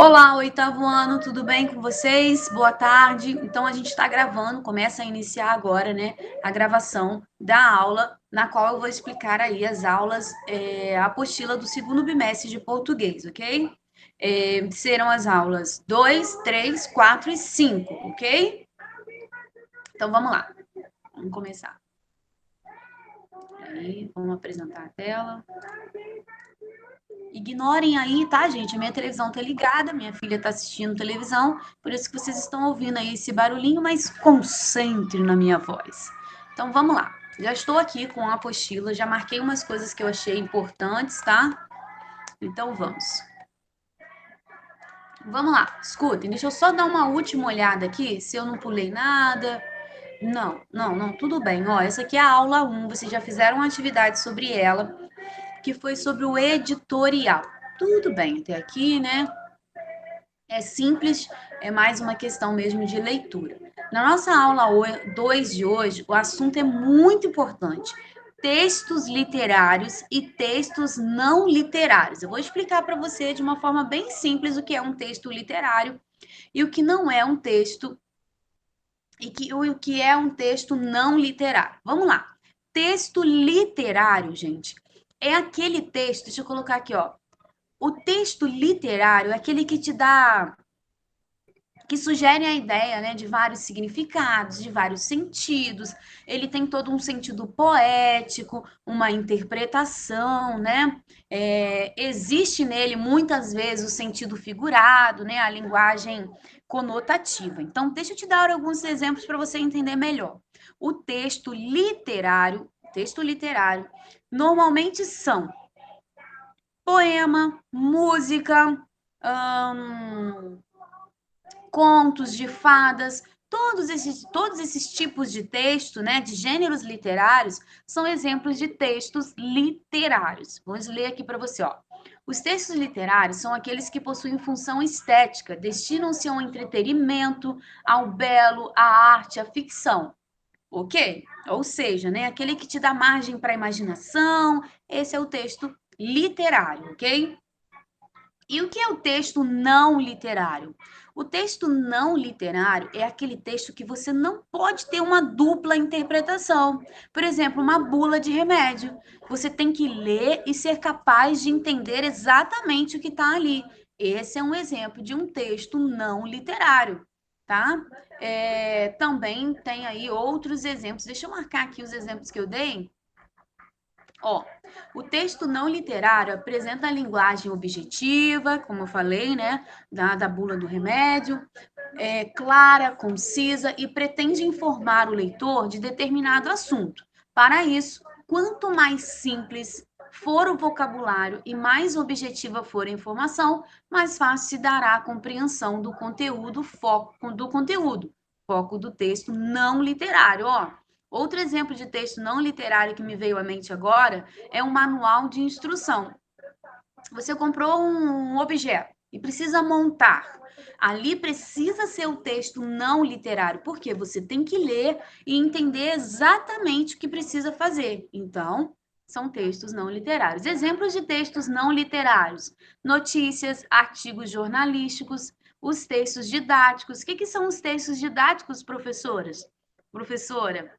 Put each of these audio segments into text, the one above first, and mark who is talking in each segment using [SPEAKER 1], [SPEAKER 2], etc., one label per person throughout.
[SPEAKER 1] Olá, oitavo ano, tudo bem com vocês? Boa tarde. Então, a gente está gravando, começa a iniciar agora, né, a gravação da aula, na qual eu vou explicar aí as aulas, a apostila do segundo bimestre de português, ok? Serão as aulas 2, 3, 4 e 5, ok? Então, vamos lá, vamos começar. Aí, vamos apresentar a tela. Ignorem aí, tá, gente? A minha televisão tá ligada, minha filha tá assistindo televisão, por isso que vocês estão ouvindo aí esse barulhinho, mas concentre na minha voz. Então vamos lá. Já estou aqui com a apostila, já marquei umas coisas que eu achei importantes, tá? Então vamos. Vamos lá, escutem, deixa eu só dar uma última olhada aqui, se eu não pulei nada. Não, tudo bem. Ó, essa aqui é a aula 1, vocês já fizeram uma atividade sobre ela, que foi sobre o editorial. Tudo bem até aqui, né? É simples, é mais uma questão mesmo de leitura. Na nossa aula 2 de hoje, o assunto é muito importante. Textos literários e textos não literários. Eu vou explicar para você de uma forma bem simples o que é um texto literário e o que não é um texto o que é um texto não literário. Vamos lá. Texto literário, gente, é aquele texto, deixa eu colocar aqui, ó. O texto literário é aquele que sugere a ideia, né, de vários significados, de vários sentidos. Ele tem todo um sentido poético, uma interpretação, né? Existe nele muitas vezes o sentido figurado, né? A linguagem conotativa. Então, deixa eu te dar alguns exemplos para você entender melhor. O texto literário, normalmente são poema, música, hum, contos de fadas, todos esses tipos de texto, né, de gêneros literários, são exemplos de textos literários. Vamos ler aqui para você, ó. Os textos literários são aqueles que possuem função estética, destinam-se ao entretenimento, ao belo, à arte, à ficção. Ok? Ou seja, né, aquele que te dá margem para a imaginação, esse é o texto literário, ok? E o que é o texto não literário? O texto não literário é aquele texto que você não pode ter uma dupla interpretação. Por exemplo, uma bula de remédio. Você tem que ler e ser capaz de entender exatamente o que está ali. Esse é um exemplo de um texto não literário, tá? Também tem aí outros exemplos. Deixa eu marcar aqui os exemplos que eu dei. Ó, o texto não literário apresenta a linguagem objetiva, como eu falei, né, da bula do remédio, clara, concisa e pretende informar o leitor de determinado assunto. Para isso, quanto mais simples for o vocabulário e mais objetiva for a informação, mais fácil se dará a compreensão do conteúdo, foco do texto não literário, ó. Outro exemplo de texto não literário que me veio à mente agora é um manual de instrução. Você comprou um objeto e precisa montar. Ali precisa ser o texto não literário, porque você tem que ler e entender exatamente o que precisa fazer. Então, são textos não literários. Exemplos de textos não literários: notícias, artigos jornalísticos, os textos didáticos. O que são os textos didáticos, professoras? Professora,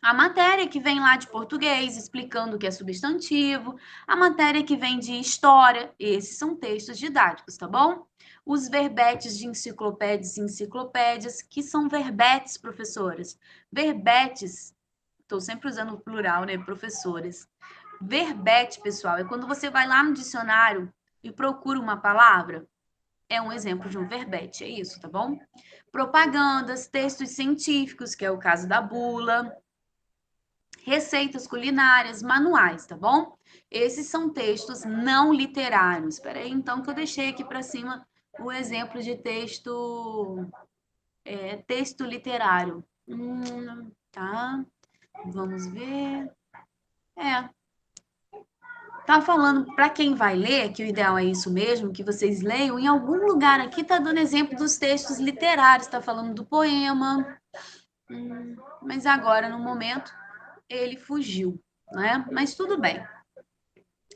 [SPEAKER 1] a matéria que vem lá de português, explicando o que é substantivo, a matéria que vem de história, esses são textos didáticos, tá bom? Os verbetes de enciclopédias e enciclopédias, que são verbetes, professoras. Verbetes, estou sempre usando o plural, né, professores. Verbete, pessoal, é quando você vai lá no dicionário e procura uma palavra, é um exemplo de um verbete, é isso, tá bom? Propagandas, textos científicos, que é o caso da bula, receitas culinárias, manuais, tá bom? Esses são textos não literários. Espera aí, então, que eu deixei aqui para cima o exemplo de texto literário. Tá, vamos ver. Tá falando para quem vai ler, que o ideal é isso mesmo, que vocês leiam. Em algum lugar aqui tá dando exemplo dos textos literários, tá falando do poema. Mas agora, no momento, ele fugiu, né? Mas tudo bem.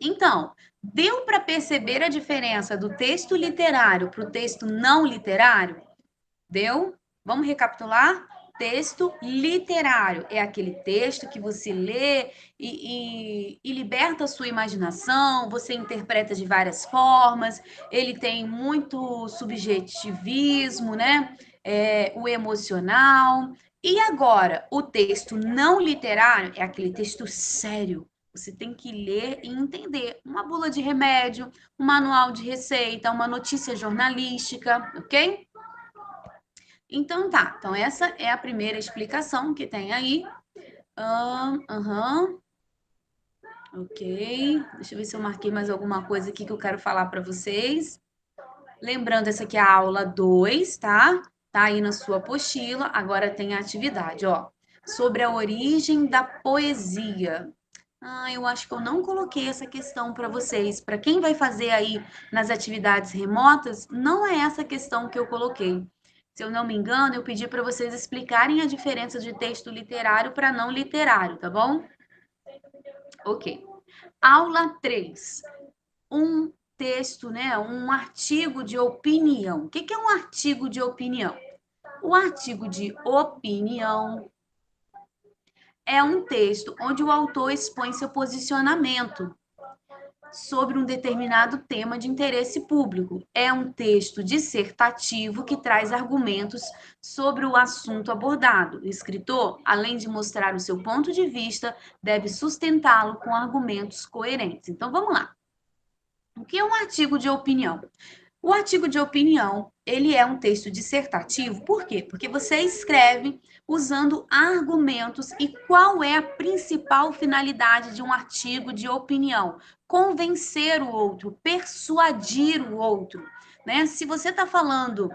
[SPEAKER 1] Então, deu para perceber a diferença do texto literário para o texto não literário? Deu? Vamos recapitular? Texto literário é aquele texto que você lê e liberta a sua imaginação, você interpreta de várias formas, ele tem muito subjetivismo, né? O emocional. E agora, o texto não literário é aquele texto sério. Você tem que ler e entender uma bula de remédio, um manual de receita, uma notícia jornalística, ok? Então tá, então essa é a primeira explicação que tem aí. Ok. Deixa eu ver se eu marquei mais alguma coisa aqui que eu quero falar para vocês. Lembrando, essa aqui é a aula 2, tá? Tá aí na sua apostila. Agora tem a atividade, ó. Sobre a origem da poesia. Eu acho que eu não coloquei essa questão para vocês. Para quem vai fazer aí nas atividades remotas, não é essa questão que eu coloquei. Se eu não me engano, eu pedi para vocês explicarem a diferença de texto literário para não literário, tá bom? Ok. Aula 3. Um texto, né? Um artigo de opinião. O que é um artigo de opinião? O artigo de opinião é um texto onde o autor expõe seu posicionamento sobre um determinado tema de interesse público. É um texto dissertativo que traz argumentos sobre o assunto abordado. O escritor, além de mostrar o seu ponto de vista, deve sustentá-lo com argumentos coerentes. Então, vamos lá. O que é um artigo de opinião? O artigo de opinião, ele é um texto dissertativo, por quê? Porque você escreve usando argumentos e qual é a principal finalidade de um artigo de opinião? Convencer o outro, persuadir o outro, né? Se você está falando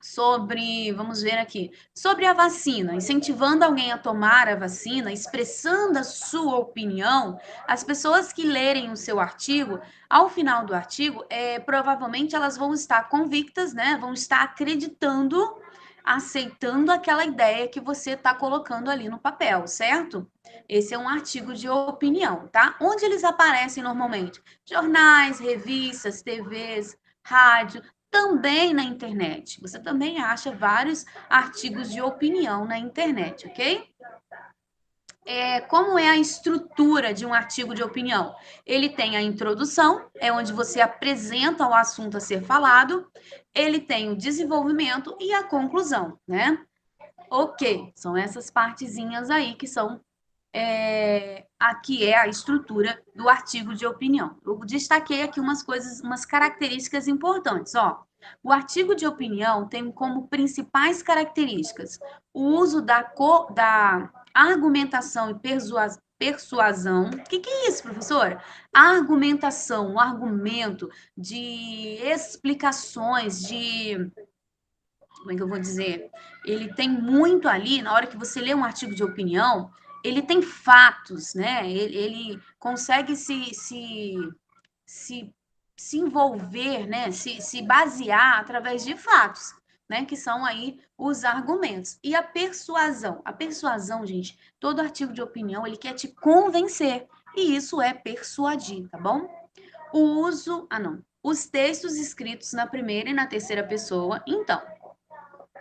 [SPEAKER 1] sobre, vamos ver aqui, sobre a vacina, incentivando alguém a tomar a vacina, expressando a sua opinião, as pessoas que lerem o seu artigo, ao final do artigo, provavelmente elas vão estar convictas, né? Vão estar acreditando, aceitando aquela ideia que você está colocando ali no papel, certo? Esse é um artigo de opinião, tá? Onde eles aparecem normalmente? Jornais, revistas, TVs, rádio, também na internet. Você também acha vários artigos de opinião na internet, ok? Como é a estrutura de um artigo de opinião? Ele tem a introdução, é onde você apresenta o assunto a ser falado, ele tem o desenvolvimento e a conclusão, né? Ok, são essas partezinhas aí que são aqui é a estrutura do artigo de opinião. Eu destaquei aqui umas coisas, umas características importantes, ó. O artigo de opinião tem como principais características o uso da argumentação e persuasão. O que é isso, professora? A argumentação, o argumento de explicações, de como é que eu vou dizer? Ele tem muito ali, na hora que você lê um artigo de opinião, ele tem fatos, né? Ele consegue se, se envolver, né? Se basear através de fatos, né? Que são aí os argumentos. E a persuasão, gente, todo artigo de opinião, ele quer te convencer. E isso é persuadir, tá bom? O uso, não. Os textos escritos na primeira e na terceira pessoa, então,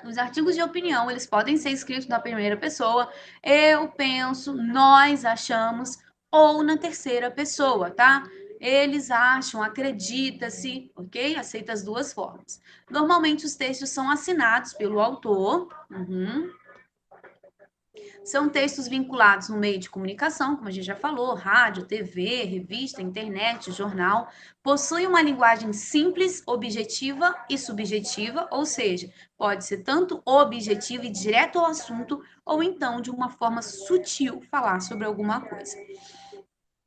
[SPEAKER 1] os artigos de opinião, eles podem ser escritos na primeira pessoa, eu penso, nós achamos, ou na terceira pessoa, tá? Eles acham, acredita-se, ok? Aceita as duas formas. Normalmente, os textos são assinados pelo autor. São textos vinculados no meio de comunicação, como a gente já falou, rádio, TV, revista, internet, jornal. Possuem uma linguagem simples, objetiva e subjetiva, ou seja, pode ser tanto objetiva e direto ao assunto, ou então de uma forma sutil falar sobre alguma coisa.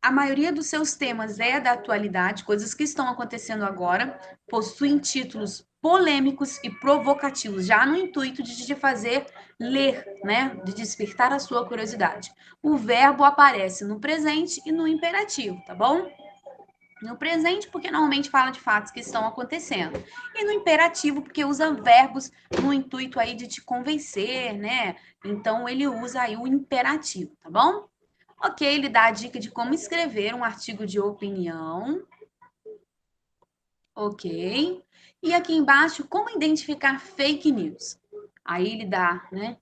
[SPEAKER 1] A maioria dos seus temas é da atualidade, coisas que estão acontecendo agora, possuem títulos polêmicos e provocativos, já no intuito de te fazer ler, né? De despertar a sua curiosidade. O verbo aparece no presente e no imperativo, tá bom? No presente, porque normalmente fala de fatos que estão acontecendo. E no imperativo, porque usa verbos no intuito aí de te convencer, né? Então, ele usa aí o imperativo, tá bom? Ok, ele dá a dica de como escrever um artigo de opinião. Ok. E aqui embaixo, como identificar fake news. Aí ele dá, né?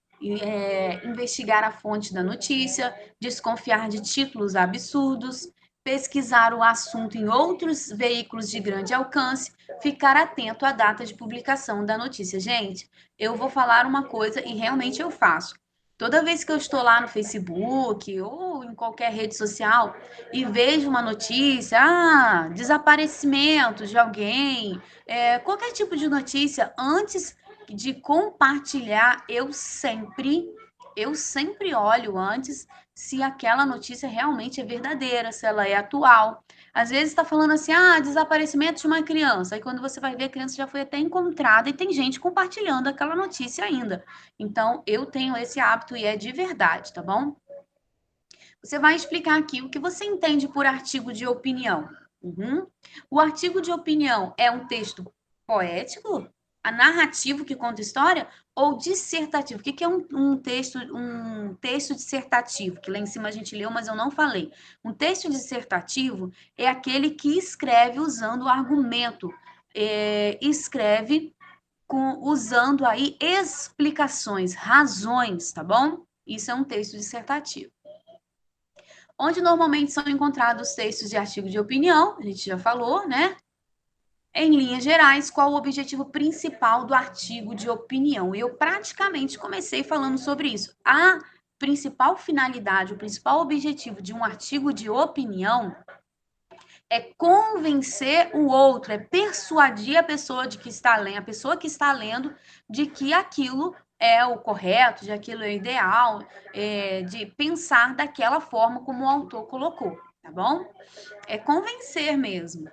[SPEAKER 1] Investigar a fonte da notícia, desconfiar de títulos absurdos, pesquisar o assunto em outros veículos de grande alcance, ficar atento à data de publicação da notícia. Gente, eu vou falar uma coisa e realmente eu faço. Toda vez que eu estou lá no Facebook ou em qualquer rede social e vejo uma notícia, desaparecimento de alguém, qualquer tipo de notícia, antes de compartilhar, eu sempre olho antes se aquela notícia realmente é verdadeira, se ela é atual. Às vezes está falando assim, desaparecimento de uma criança. Aí quando você vai ver, a criança já foi até encontrada e tem gente compartilhando aquela notícia ainda. Então, eu tenho esse hábito e é de verdade, tá bom? Você vai explicar aqui o que você entende por artigo de opinião. Uhum. O artigo de opinião é um texto poético, a narrativo que conta história, ou dissertativo? O que é um texto dissertativo? Que lá em cima a gente leu, mas eu não falei. Um texto dissertativo é aquele que escreve usando o argumento, escreve usando aí explicações, razões, tá bom? Isso é um texto dissertativo. Onde normalmente são encontrados textos de artigos de opinião, a gente já falou, né? Em linhas gerais, qual o objetivo principal do artigo de opinião? Eu praticamente comecei falando sobre isso. A principal finalidade, o principal objetivo de um artigo de opinião é convencer o outro, é persuadir a pessoa de que está lendo, a pessoa que está lendo, de que aquilo é o correto, de aquilo é o ideal, de pensar daquela forma como o autor colocou, tá bom? É convencer mesmo.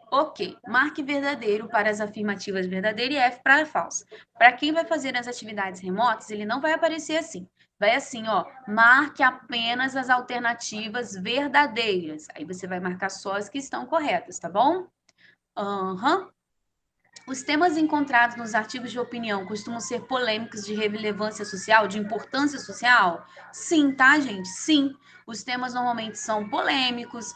[SPEAKER 1] Ok, marque verdadeiro para as afirmativas verdadeira e F para a falsa. Para quem vai fazer as atividades remotas, ele não vai aparecer assim. Vai assim, ó, marque apenas as alternativas verdadeiras. Aí você vai marcar só as que estão corretas, tá bom? Uhum. Os temas encontrados nos artigos de opinião costumam ser polêmicos de relevância social, de importância social? Sim, tá, gente? Sim. Os temas normalmente são polêmicos,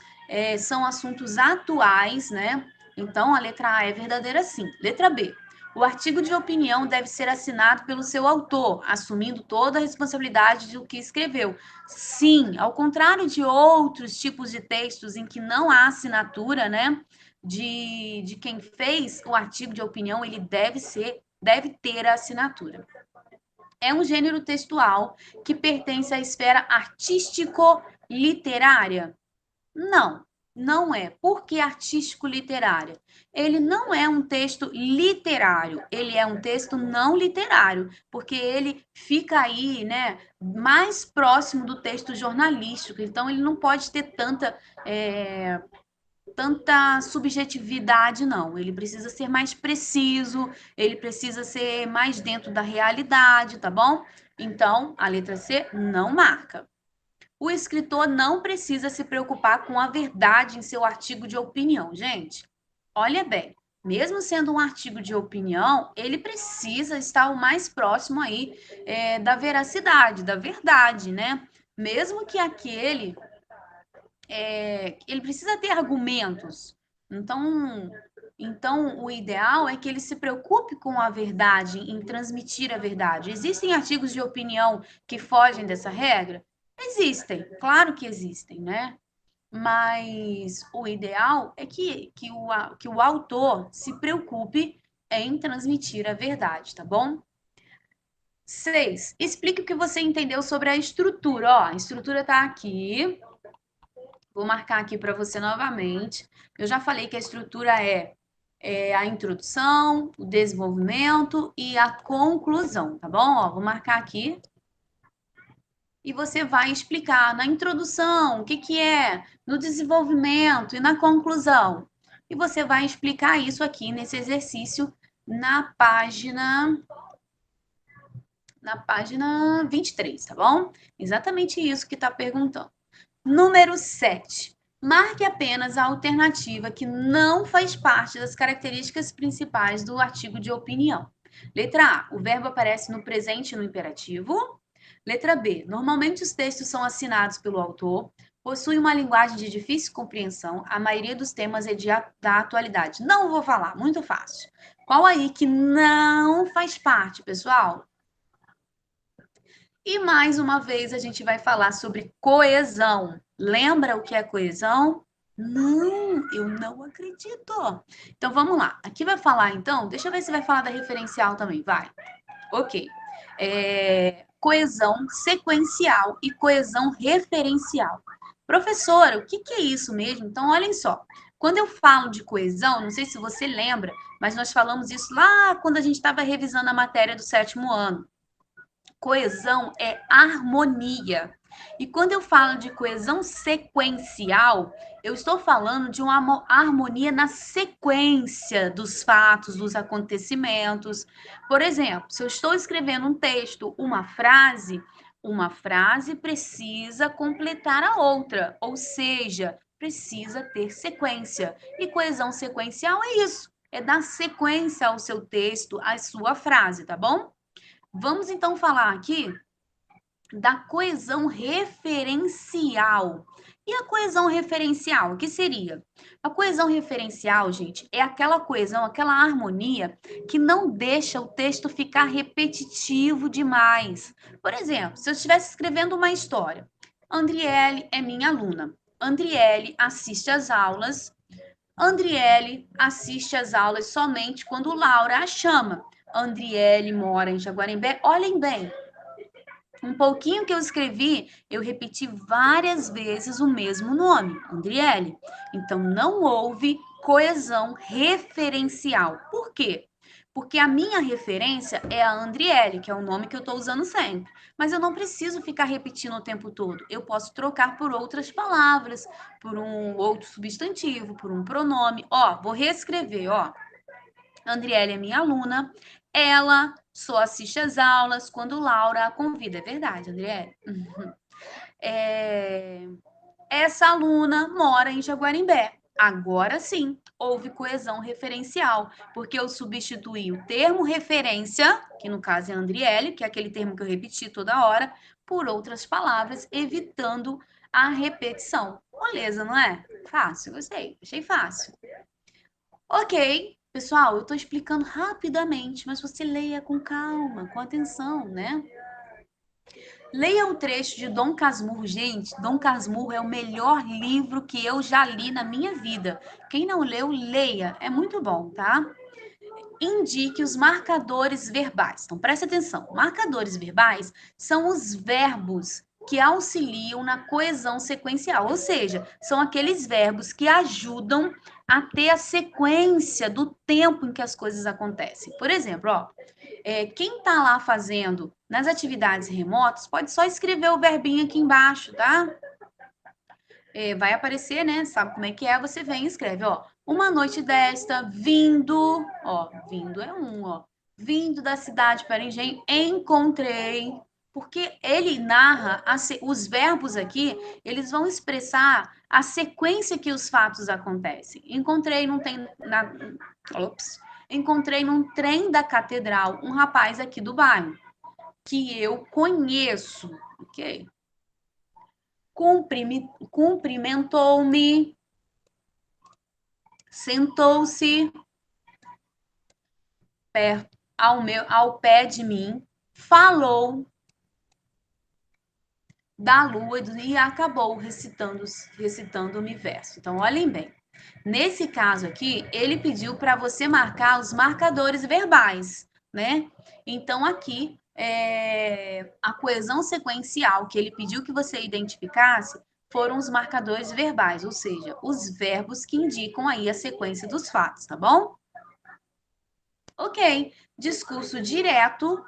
[SPEAKER 1] são assuntos atuais, né? Então, a letra A é verdadeira, sim. Letra B. O artigo de opinião deve ser assinado pelo seu autor, assumindo toda a responsabilidade do que escreveu. Sim, ao contrário de outros tipos de textos em que não há assinatura, né? De quem fez o artigo de opinião, ele deve ter a assinatura. É um gênero textual que pertence à esfera artístico-literária? Não, não é. Por que artístico-literária? Ele não é um texto literário, ele é um texto não literário, porque ele fica aí, né, mais próximo do texto jornalístico, então ele não pode ter tanta subjetividade, não. Ele precisa ser mais preciso, ele precisa ser mais dentro da realidade, tá bom? Então, a letra C não marca. O escritor não precisa se preocupar com a verdade em seu artigo de opinião. Gente, olha bem, mesmo sendo um artigo de opinião, ele precisa estar o mais próximo aí da veracidade, da verdade, né? Mesmo que ele precisa ter argumentos. Então, o ideal é que ele se preocupe com a verdade, em transmitir a verdade. Existem artigos de opinião que fogem dessa regra? Existem, claro que existem, né? Mas o ideal é que o autor se preocupe em transmitir a verdade, tá bom? 6. Explique o que você entendeu sobre a estrutura. Ó, a estrutura está aqui. Vou marcar aqui para você novamente. Eu já falei que a estrutura é a introdução, o desenvolvimento e a conclusão, tá bom? Ó, vou marcar aqui. E você vai explicar na introdução o que é, no desenvolvimento e na conclusão. E você vai explicar isso aqui nesse exercício na página 23, tá bom? Exatamente isso que está perguntando. Número 7. Marque apenas a alternativa que não faz parte das características principais do artigo de opinião. Letra A. O verbo aparece no presente e no imperativo. Letra B. Normalmente os textos são assinados pelo autor, possuem uma linguagem de difícil compreensão, a maioria dos temas é da atualidade. Não vou falar, muito fácil. Qual aí que não faz parte, pessoal? E mais uma vez a gente vai falar sobre coesão. Lembra o que é coesão? Não, eu não acredito. Então vamos lá. Aqui vai falar então, deixa eu ver se vai falar da referencial também, vai. Ok. Coesão sequencial e coesão referencial. Professora, o que é isso mesmo? Então, olhem só. Quando eu falo de coesão, não sei se você lembra, mas nós falamos isso lá quando a gente estava revisando a matéria do 7º ano. Coesão é harmonia. E quando eu falo de coesão sequencial, eu estou falando de uma harmonia na sequência dos fatos, dos acontecimentos. Por exemplo, se eu estou escrevendo um texto, uma frase precisa completar a outra, ou seja, precisa ter sequência. E coesão sequencial é isso, é dar sequência ao seu texto, à sua frase, tá bom? Vamos então falar aqui da coesão referencial. E a coesão referencial, o que seria? A coesão referencial, gente, é aquela coesão, aquela harmonia que não deixa o texto ficar repetitivo demais. Por exemplo, se eu estivesse escrevendo uma história, Andriele é minha aluna. Andriele assiste às aulas. Andriele assiste às aulas somente quando Laura a chama. Andriele mora em Jaguarembé. Olhem bem, um pouquinho que eu escrevi, eu repeti várias vezes o mesmo nome, Andriele. Então, não houve coesão referencial. Por quê? Porque a minha referência é a Andriele, que é o nome que eu estou usando sempre. Mas eu não preciso ficar repetindo o tempo todo. Eu posso trocar por outras palavras, por um outro substantivo, por um pronome. Ó, vou reescrever, ó. Andriele é minha aluna. Ela só assiste às aulas quando Laura a convida. É verdade, Andriele? Essa aluna mora em Jaguarembé. Agora sim, houve coesão referencial, porque eu substituí o termo referência, que no caso é Andriele, que é aquele termo que eu repeti toda hora, por outras palavras, evitando a repetição. Moleza, não é? Fácil, gostei, achei fácil. Ok, pessoal, eu estou explicando rapidamente, mas você leia com calma, com atenção, né? Leia um trecho de Dom Casmurro. Gente, Dom Casmurro é o melhor livro que eu já li na minha vida. Quem não leu, leia. É muito bom, tá? Indique os marcadores verbais. Então, preste atenção. Marcadores verbais são os verbos que auxiliam na coesão sequencial, ou seja, são aqueles verbos que ajudam a ter a sequência do tempo em que as coisas acontecem. Por exemplo, ó, quem está lá fazendo nas atividades remotas pode só escrever o verbinho aqui embaixo, tá? Vai aparecer, né? Sabe como é que é? Você vem e escreve, ó. Uma noite desta, vindo, ó, vindo é um, ó. Vindo da cidade para Engenho, encontrei. Porque ele narra, os verbos aqui, eles vão expressar a sequência que os fatos acontecem. Encontrei num, encontrei num trem da catedral um rapaz aqui do bairro, que eu conheço, ok? Cumprimentou-me, sentou-se ao pé de mim, falou da lua e acabou recitando-me verso. Então, olhem bem. Nesse caso aqui, ele pediu para você marcar os marcadores verbais, né? Então, aqui, a coesão sequencial que ele pediu que você identificasse foram os marcadores verbais, ou seja, os verbos que indicam aí a sequência dos fatos, tá bom? Ok. Discurso direto,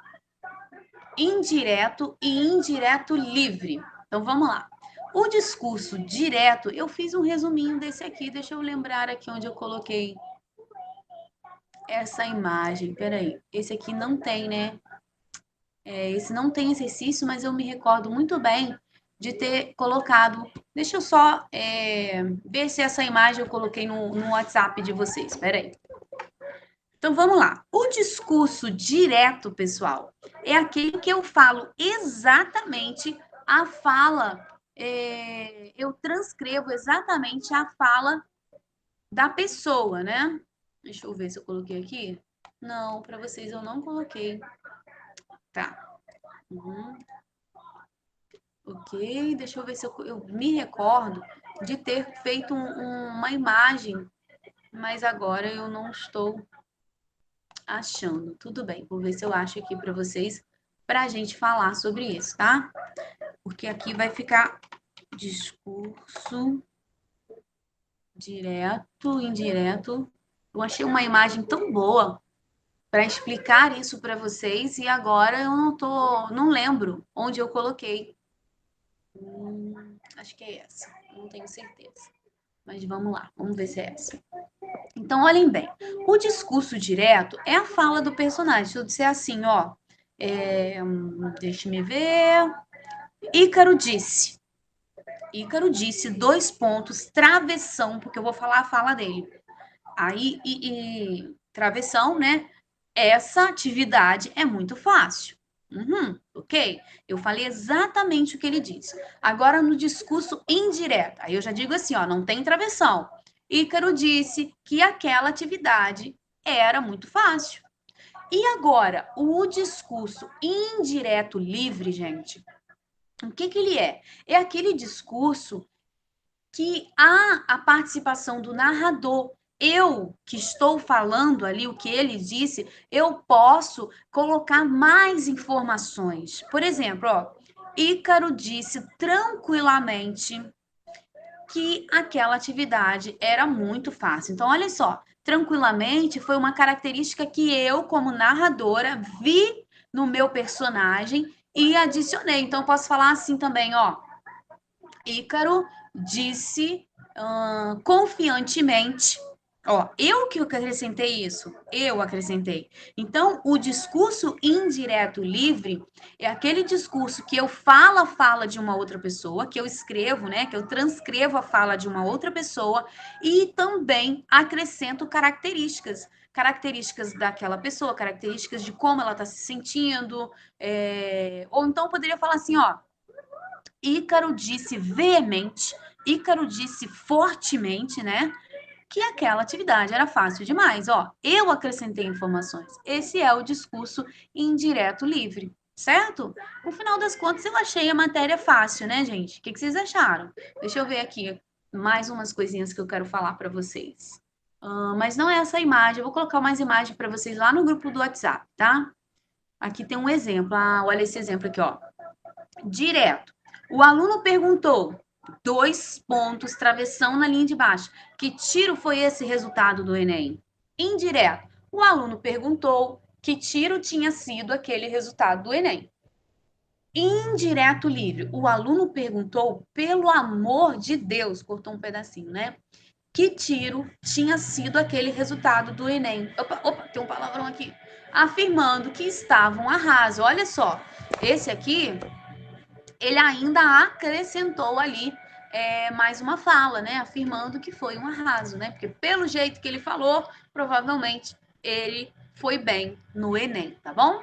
[SPEAKER 1] indireto e indireto livre. Então, vamos lá. O discurso direto, eu fiz um resuminho desse aqui, deixa eu lembrar aqui onde eu coloquei essa imagem. Peraí, esse aqui não tem, né? Esse não tem exercício, mas eu me recordo muito bem de ter colocado. Deixa eu só ver se essa imagem eu coloquei no WhatsApp de vocês. Peraí. Então, vamos lá. O discurso direto, pessoal, é aquele que eu falo exatamente a fala, eu transcrevo exatamente a fala da pessoa, né? Deixa eu ver se eu coloquei aqui. Não, para vocês eu não coloquei. Tá. Uhum. Ok, deixa eu ver se eu me recordo de ter feito uma imagem, mas agora eu não estou achando. Tudo bem, vou ver se eu acho aqui para vocês, para a gente falar sobre isso, tá? Porque aqui vai ficar discurso direto, indireto. Eu achei uma imagem tão boa para explicar isso para vocês e agora eu não lembro onde eu coloquei. Acho que é essa, não tenho certeza. Mas vamos lá, vamos ver se é essa. Então, olhem bem, o discurso direto é a fala do personagem. Se eu disser assim, ó, deixa-me ver. Ícaro disse. Ícaro disse, dois pontos, travessão, porque eu vou falar a fala dele. Aí, travessão, né? Essa atividade é muito fácil. Ok? Eu falei exatamente o que ele disse. Agora, no discurso indireto, aí eu já digo assim, ó, não tem travessão. Ícaro disse que aquela atividade era muito fácil. E agora, o discurso indireto livre, gente, o que ele é? É aquele discurso que há a participação do narrador. Eu que estou falando ali o que ele disse, eu posso colocar mais informações. Por exemplo, ó, Ícaro disse tranquilamente que aquela atividade era muito fácil. Então, olha só, tranquilamente foi uma característica que eu, como narradora, vi no meu personagem e adicionei. Então, eu posso falar assim também, ó. Ícaro disse confiantemente. Ó, eu que acrescentei isso, eu acrescentei. Então, o discurso indireto livre é aquele discurso que eu falo a fala de uma outra pessoa, que eu escrevo, né, que eu transcrevo a fala de uma outra pessoa e também acrescento características daquela pessoa, características de como ela está se sentindo, ou então poderia falar assim, ó, Ícaro disse veemente, Ícaro disse fortemente, né? Que aquela atividade era fácil demais. Ó, eu acrescentei informações. Esse é o discurso indireto livre, certo? No final das contas, eu achei a matéria fácil, né, gente? O que vocês acharam? Deixa eu ver aqui mais umas coisinhas que eu quero falar para vocês. Mas não é essa imagem, eu vou colocar mais imagem para vocês lá no grupo do WhatsApp, tá? Aqui tem um exemplo. Olha esse exemplo aqui, ó. Direto. O aluno perguntou, dois pontos, travessão na linha de baixo. Que tiro foi esse resultado do Enem? Indireto. O aluno perguntou que tiro tinha sido aquele resultado do Enem. Indireto livre. O aluno perguntou, pelo amor de Deus, cortou um pedacinho, né? Que tiro tinha sido aquele resultado do Enem. Opa, tem um palavrão aqui. Afirmando que estavam a raso. Olha só, esse aqui ele ainda acrescentou ali mais uma fala, né? Afirmando que foi um arraso, né? Porque pelo jeito que ele falou, provavelmente ele foi bem no Enem, tá bom?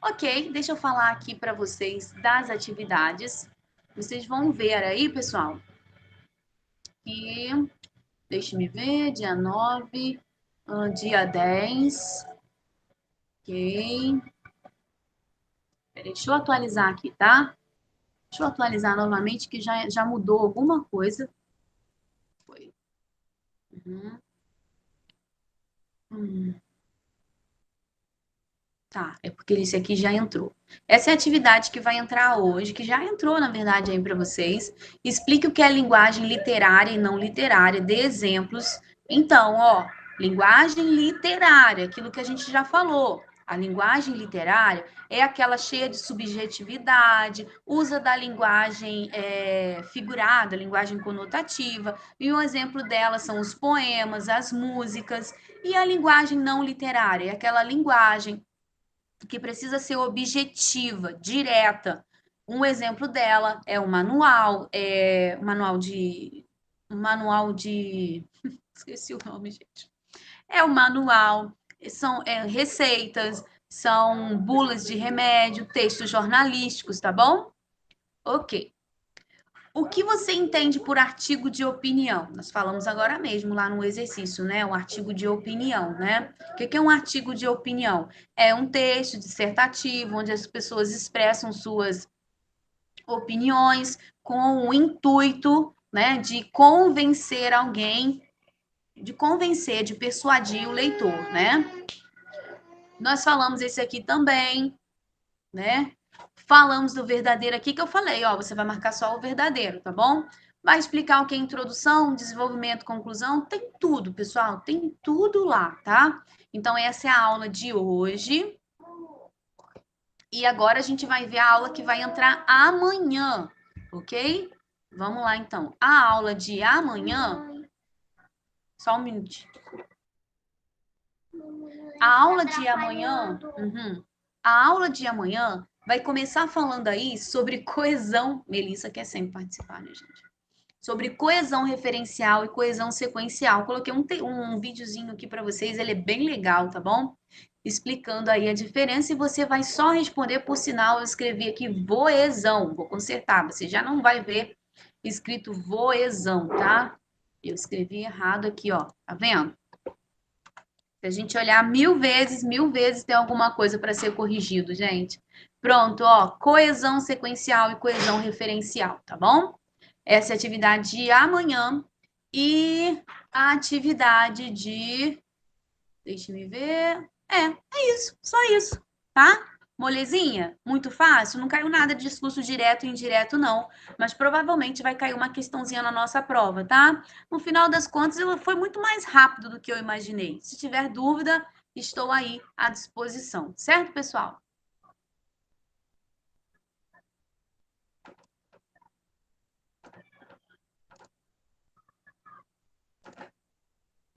[SPEAKER 1] Ok, deixa eu falar aqui para vocês das atividades. Vocês vão ver aí, pessoal, que, deixe-me ver, dia 9, dia 10, ok. Peraí, deixa eu atualizar aqui, tá? Deixa eu atualizar novamente que já mudou alguma coisa. Foi. Uhum. Hum, tá, é porque esse aqui já entrou. Essa é a atividade que vai entrar hoje, que já entrou, na verdade, aí para vocês. Explique o que é linguagem literária e não literária, dê exemplos. Então, ó, linguagem literária, aquilo que a gente já falou. A linguagem literária é aquela cheia de subjetividade, usa da linguagem figurada, linguagem conotativa, e um exemplo dela são os poemas, as músicas, e a linguagem não literária, é aquela linguagem que precisa ser objetiva, direta. Um exemplo dela é o manual, um manual de, esqueci o nome, gente. É o manual, são receitas, são bulas de remédio, textos jornalísticos, tá bom? Ok. O que você entende por artigo de opinião? Nós falamos agora mesmo lá no exercício, né? O artigo de opinião, né? O que é um artigo de opinião? É um texto dissertativo onde as pessoas expressam suas opiniões com o intuito, né, de convencer alguém, de convencer, de persuadir o leitor, né? Nós falamos esse aqui também, né? Falamos do verdadeiro aqui que eu falei, ó, você vai marcar só o verdadeiro, tá bom? Vai explicar o que é introdução, desenvolvimento, conclusão, tem tudo, pessoal, tem tudo lá, tá? Então essa é a aula de hoje. E agora a gente vai ver a aula que vai entrar amanhã, ok? Vamos lá então. A aula de amanhã, só um minutinho. A aula de amanhã, a aula de amanhã vai começar falando aí sobre coesão. Melissa quer sempre participar, né, gente? Sobre coesão referencial e coesão sequencial. Coloquei um videozinho aqui para vocês, ele é bem legal, tá bom? Explicando aí a diferença e você vai só responder por sinal. Eu escrevi aqui voesão, vou consertar, você já não vai ver escrito voesão, tá? Eu escrevi errado aqui, ó, tá vendo? Se a gente olhar 1000 vezes tem alguma coisa para ser corrigido, gente. Pronto, ó, coesão sequencial e coesão referencial, tá bom? Essa é a atividade de amanhã e a atividade de... Deixa eu ver. É isso, só isso, tá? Molezinha? Muito fácil? Não caiu nada de discurso direto e indireto, não. Mas provavelmente vai cair uma questãozinha na nossa prova, tá? No final das contas, foi muito mais rápido do que eu imaginei. Se tiver dúvida, estou aí à disposição. Certo, pessoal?